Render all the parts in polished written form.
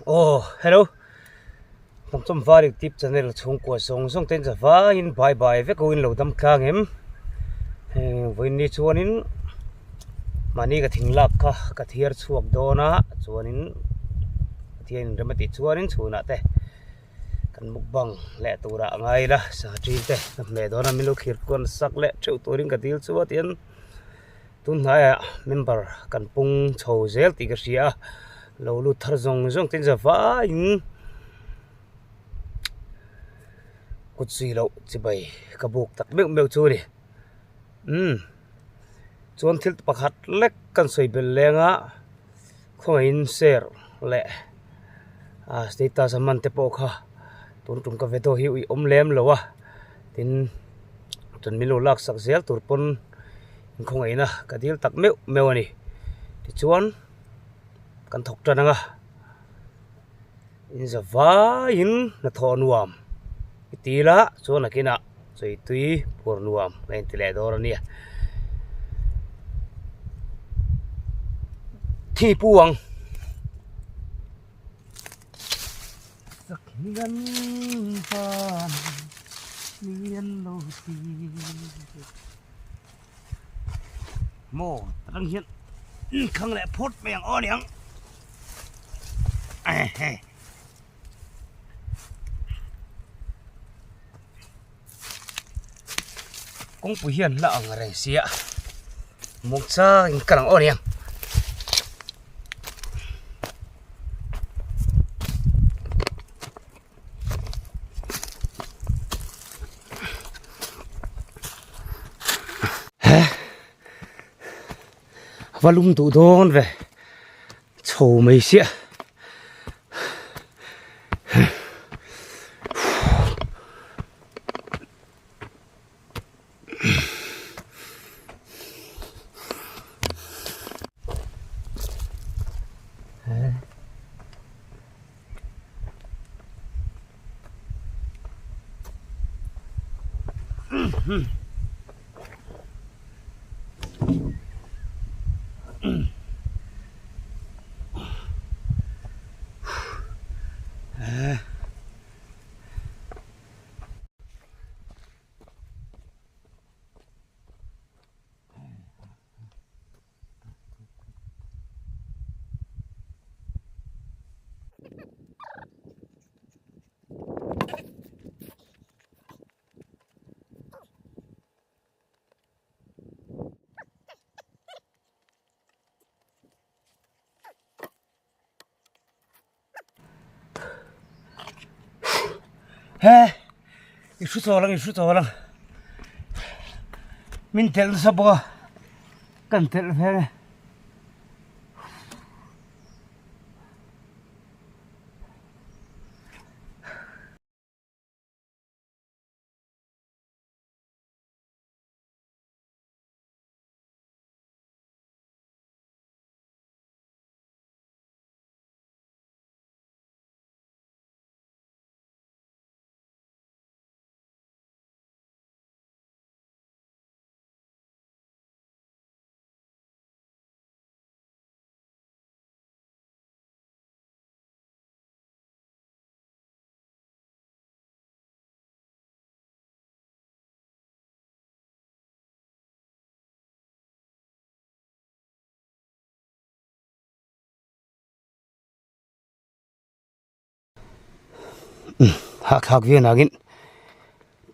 Oh, hello. Tam tam var tip channel chung ko song ten jawa in bye bye ve ko in lo dam kang em. Voin ni chuanin mani ka thinglak ka thiar chuak dona chuanin thian ramati chuanin chuna te kan mukbang le tura ngai la sa trin te me dona milu khir kon sak le theu turin ka dil chuwa tian tun haya member kan pung chho zel ti ka ria lo lu thar zong ten jawa in cút suy lậu chỉ bày cả buộc tắc miệng miệng chui đi chuan thil pakhat lek kan soi bel lenga khong in share le status man te po kha tun tum ka veto hi om lem lowa tin tun milu lak sak zel turpon khong ina ka dil tak meu meu ani ti chuan kan thok tananga in zawa in na thon wam tila so nakina so itui pornuam lain tile dorania thi puang sakhian pan nian lo ti mo rang hian khang le phot meng on yang cũng bùi hiền là ở rẻ xía một cha cả lăng ôn em và lung tụ đón về chầu mấy xía isu tawang min tel sabo kan tel fe hak viên agin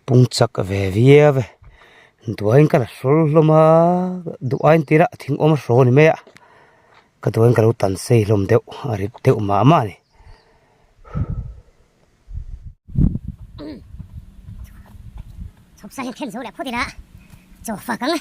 pungchak ve vie ve duain kala sol loma duain tira thing om ro ni me ka duain kalu tan sei lom deu ari deu ma ma ni chop sa khen zo le photira cho fa kang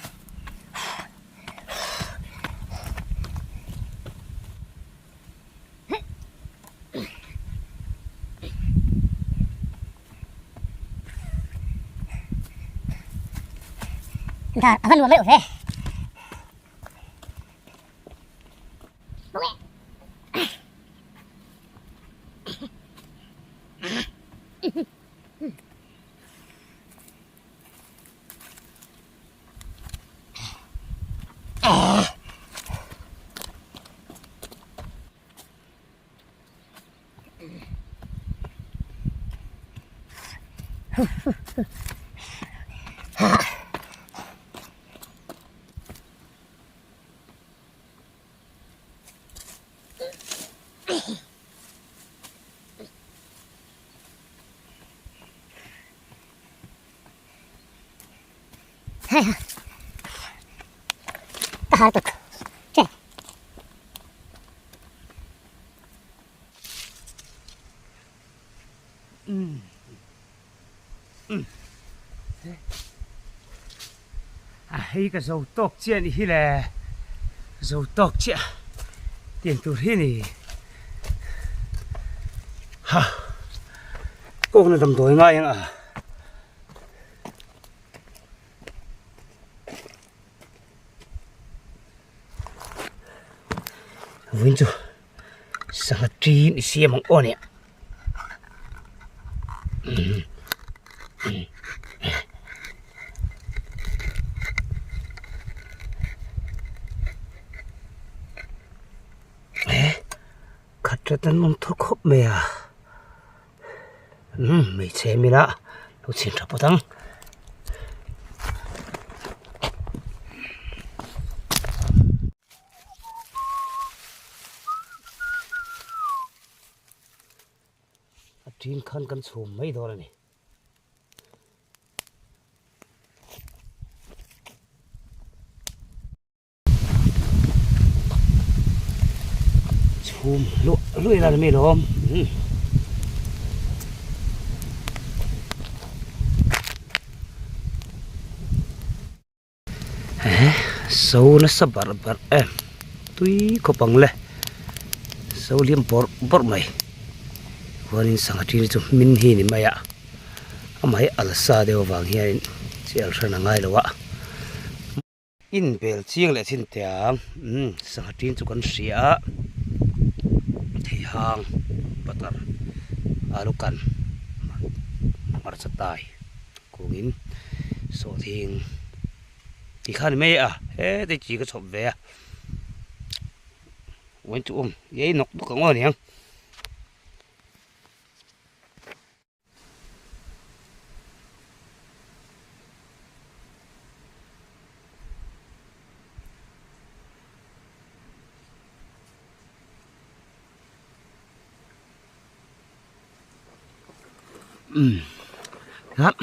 ta avan lo me o fe Tahar tuk. Cek. Hay cái dầu tóc chia đi là dầu tóc chia tiền tụt thế này ha cô nó tầm tuổi ngay à vinh chú sang trí đi xem bằng ôn nè cắt ra tên mong thuốc hộp mẹ à mày xem mi đã đâu xin ra bao tăng trên khăn căn sổ mấy đó này chùm lụi là mày đó không sâu nó sắp bật em tuy có bằng lệ sâu liêm bọt màyวันนี้สังกัดที่จุมินฮีนี่ไม่อะไม่อัลซาเดียววางเฮียนเสียลชนะง่ายเลยวะอินเปลเชียงเลยทิ้งเตียงสังกัดที่จุกันเสียที่ห้างปัตตาอาลูกันมาร์สไตล์กูงินโซทิงที่ข้านี่ไม่อะแต่จีก็ชอบเวียวันจุยัยนกตุกงอเนี่ยครับ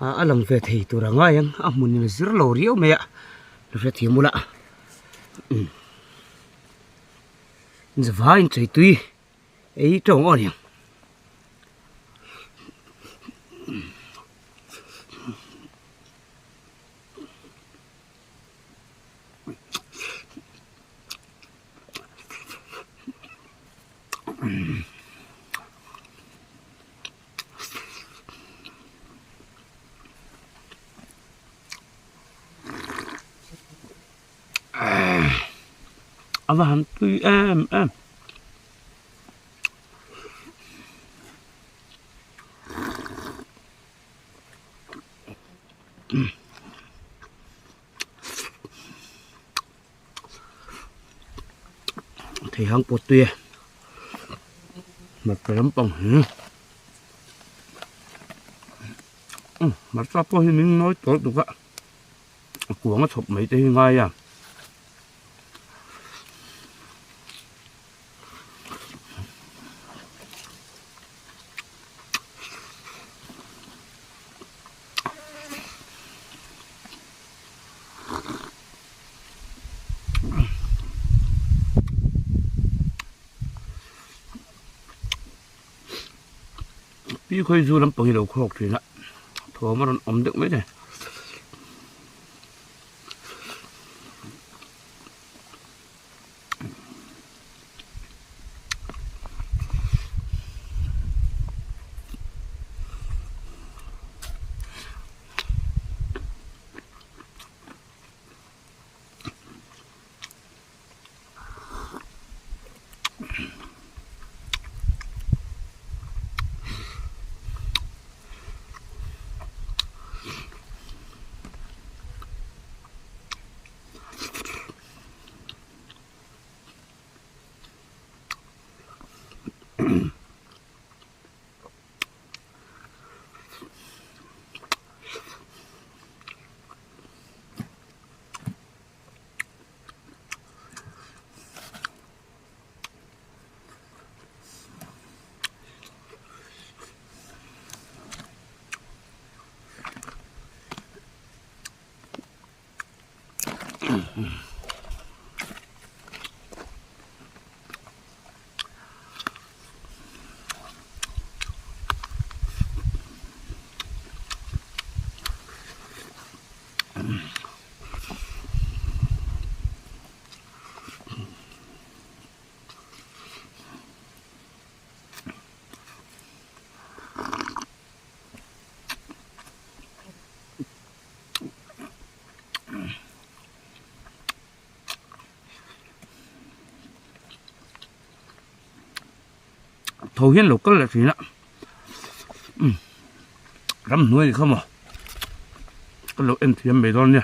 alam về thì tôi đang ngay anh muốn nhìn rất lâu riêu mẹ về thì mua lạ giờ vay chạy tuy ấy trông ngon nhỉ Avan tuy em thì hăng bột tuyệt mặt phải lắm bông mặt sao có mình nói tốt được ạ của nó thục mấy tay ngay àพี่เคยดูลำปางที่เราครอกทีละโถมันอมดึกไหมเนี่ย thầu hiên lục cất là gì đó rắm nuôi thì không à cái lục em thiếm bể đòn nha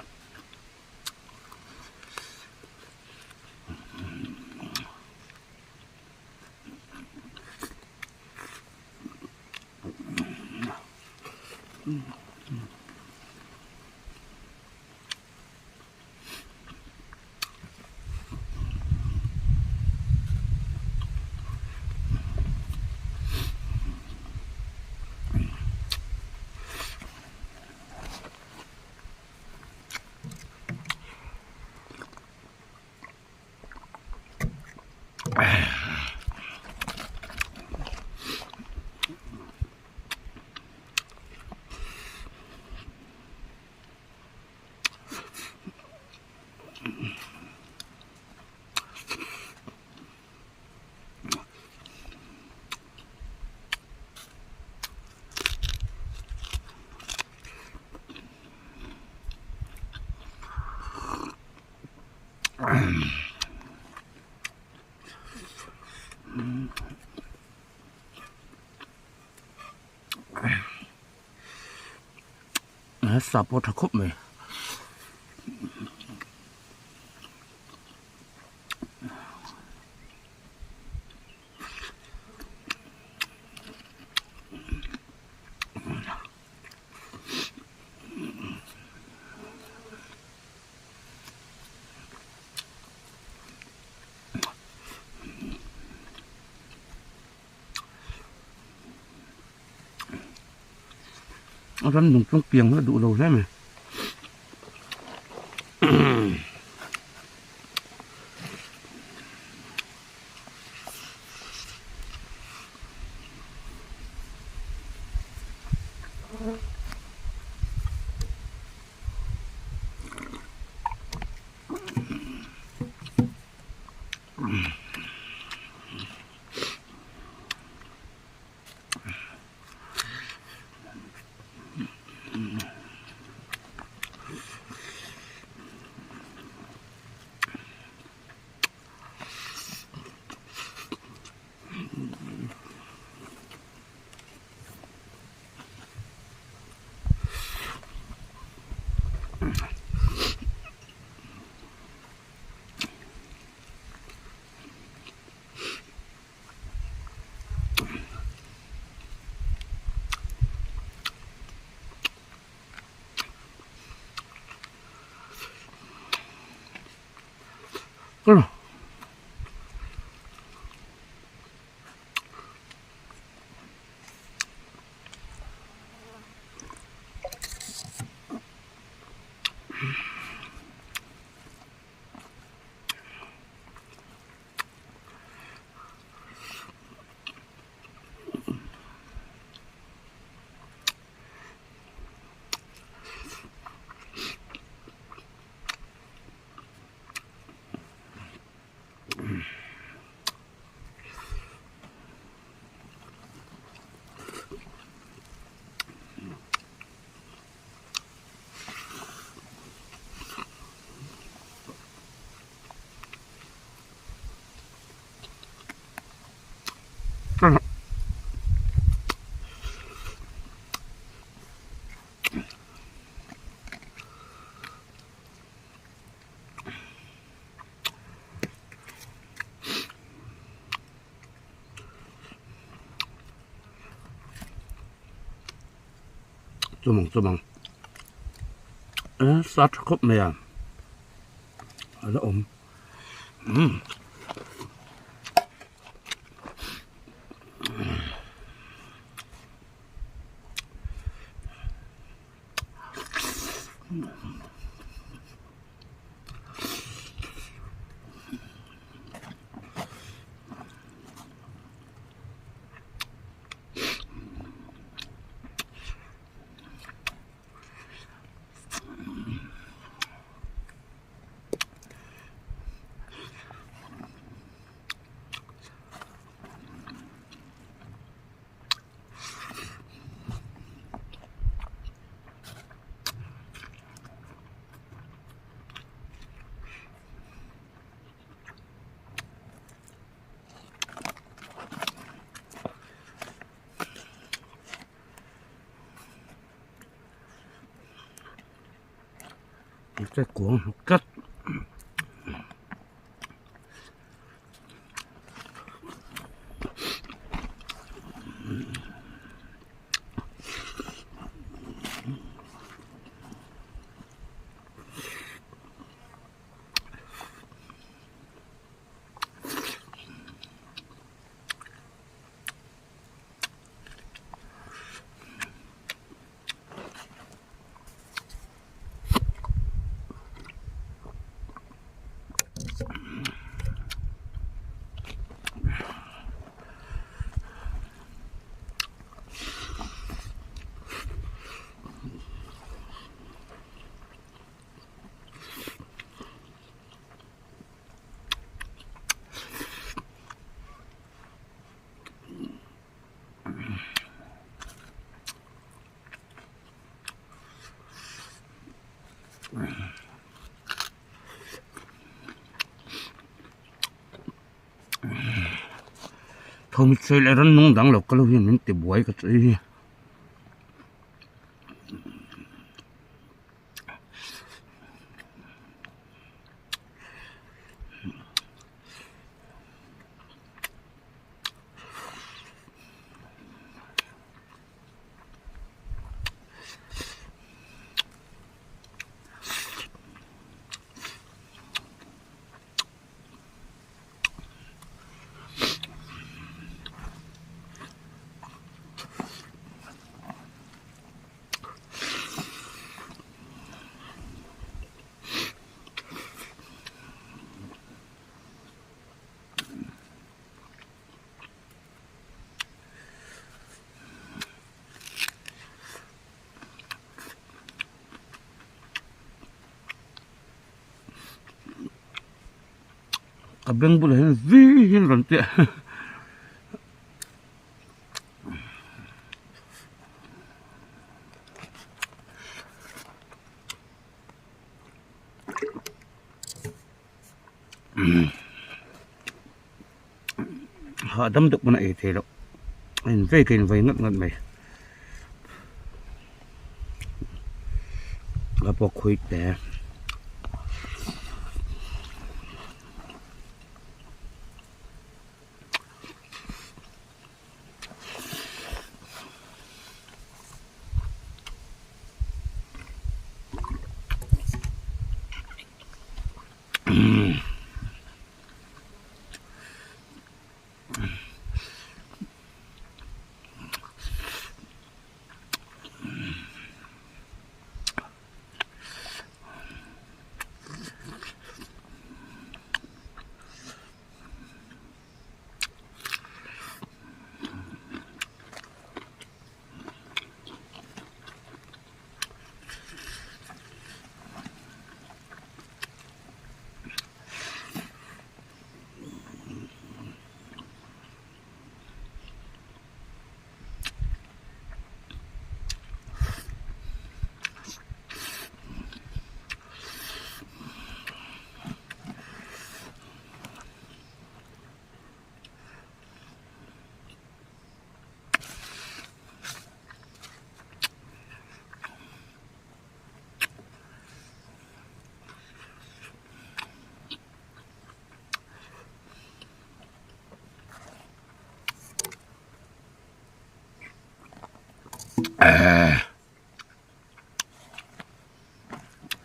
sạp bột khúc mày nó rắn dùng trong kiềng nó đủ đầu thế mày Chumang. Sát khúc này à. Nó ổn. Cái cuốn cắt. Thôi mình chơi lại rắn nung đắng lộc cái lúc mình tìm buổi cái gì. Cái bên bữa này vì hiền lắm tiệt. Họ đâm được bên này thì đâu. Anh về cái vậy ngất mày. Gặp bọc khuấy tè.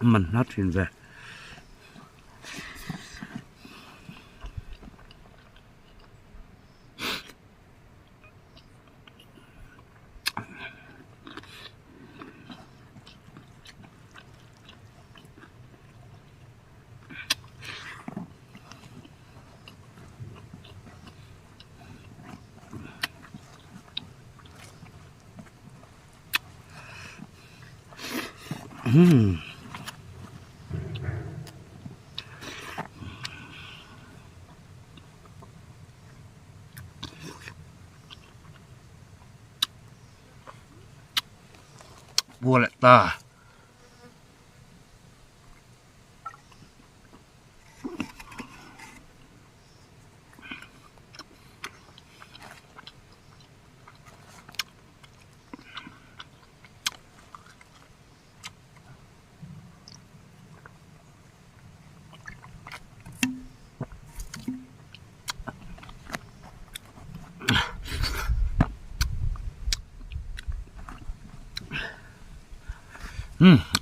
mình hát thuyền về vua lại ta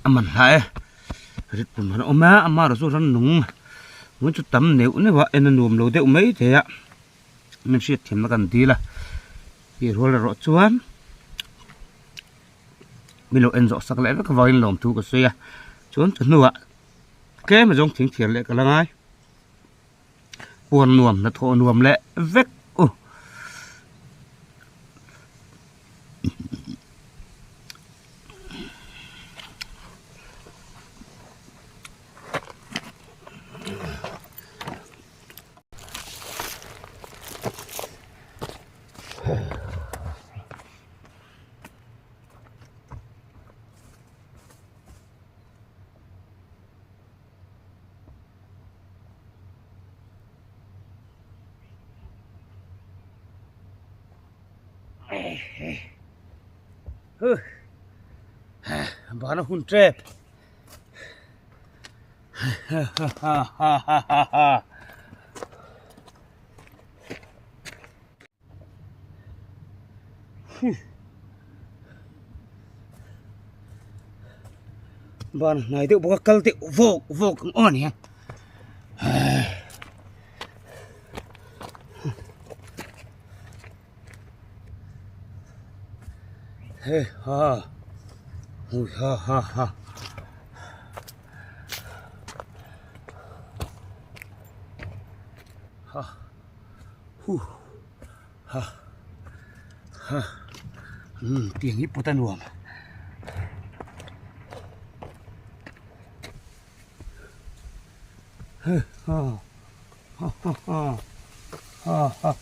mình lại rít bùn mà má rồi số rắn núng muốn chút tắm nếu này vợ em nuông lâu đeo mấy thế ạ mình sẽ thêm nó cần tí là thì rồi là rõ chuan mình lâu em rõ sắc lẽ với cái vòi lồng thu cái xe chuan chuan nữa cái mà giống tiếng thiệt lệ cả là ai buồn nuông là thọ nuông lệ vét bà nó hun trep bà này tự bố câu tự vô vô cũng on nhỉ hey ha ui ha ha ha ha hu ha ha tiếng hít bút tan luồng ha ha ha ha ha ha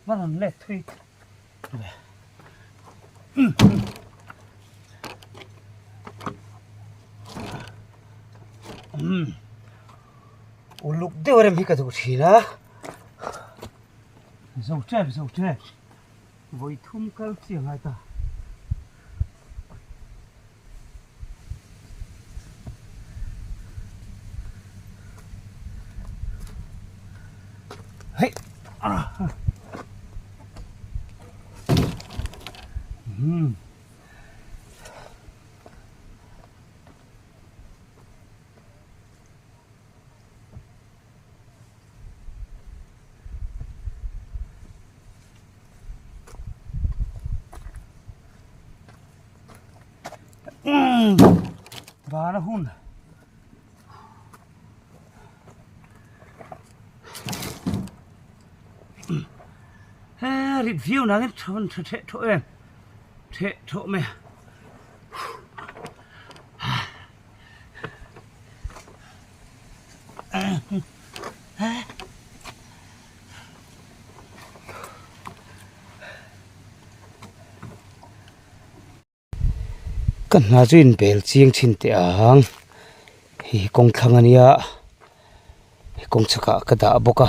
Nó làm lệch thôi. Lúc đấy em hít cả đồ gì đó. Dầu tre. Với thum cao tiếng ai ta. Hey. Và nó hun ha review nó cái thôi em thế thôi mẹ kan na jin bel chiang chin te ang hi kong thlang ania hi kong chaka ka da boka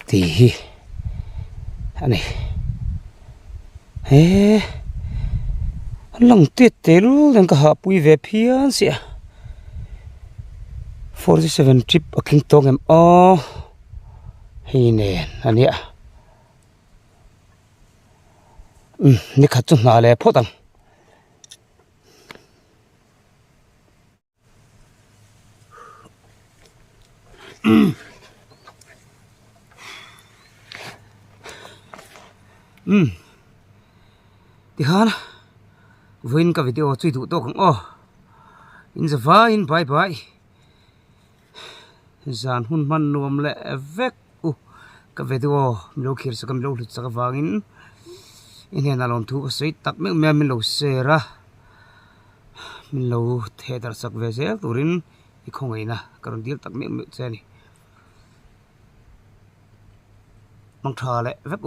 tí hi anh này ê lòng tiết tế luôn đang cả hộp vui về phía xịa 47 trip ở kinh tông em o hi nè anh ạ ni khát chung nào lẽ phốt tăng thì hả với cái video truy thủ tôi cũng in the va in bye bye zan hun man nuam le vek cái video mình lâu khi sẽ cầm lâu lụt sẽ vang in hiện là lòng thu sẽ tắt mình lâu xe ra mình lâu thế dar sắc về xe turin không ấy na còn điều tắt mình xe này mang thà lại vek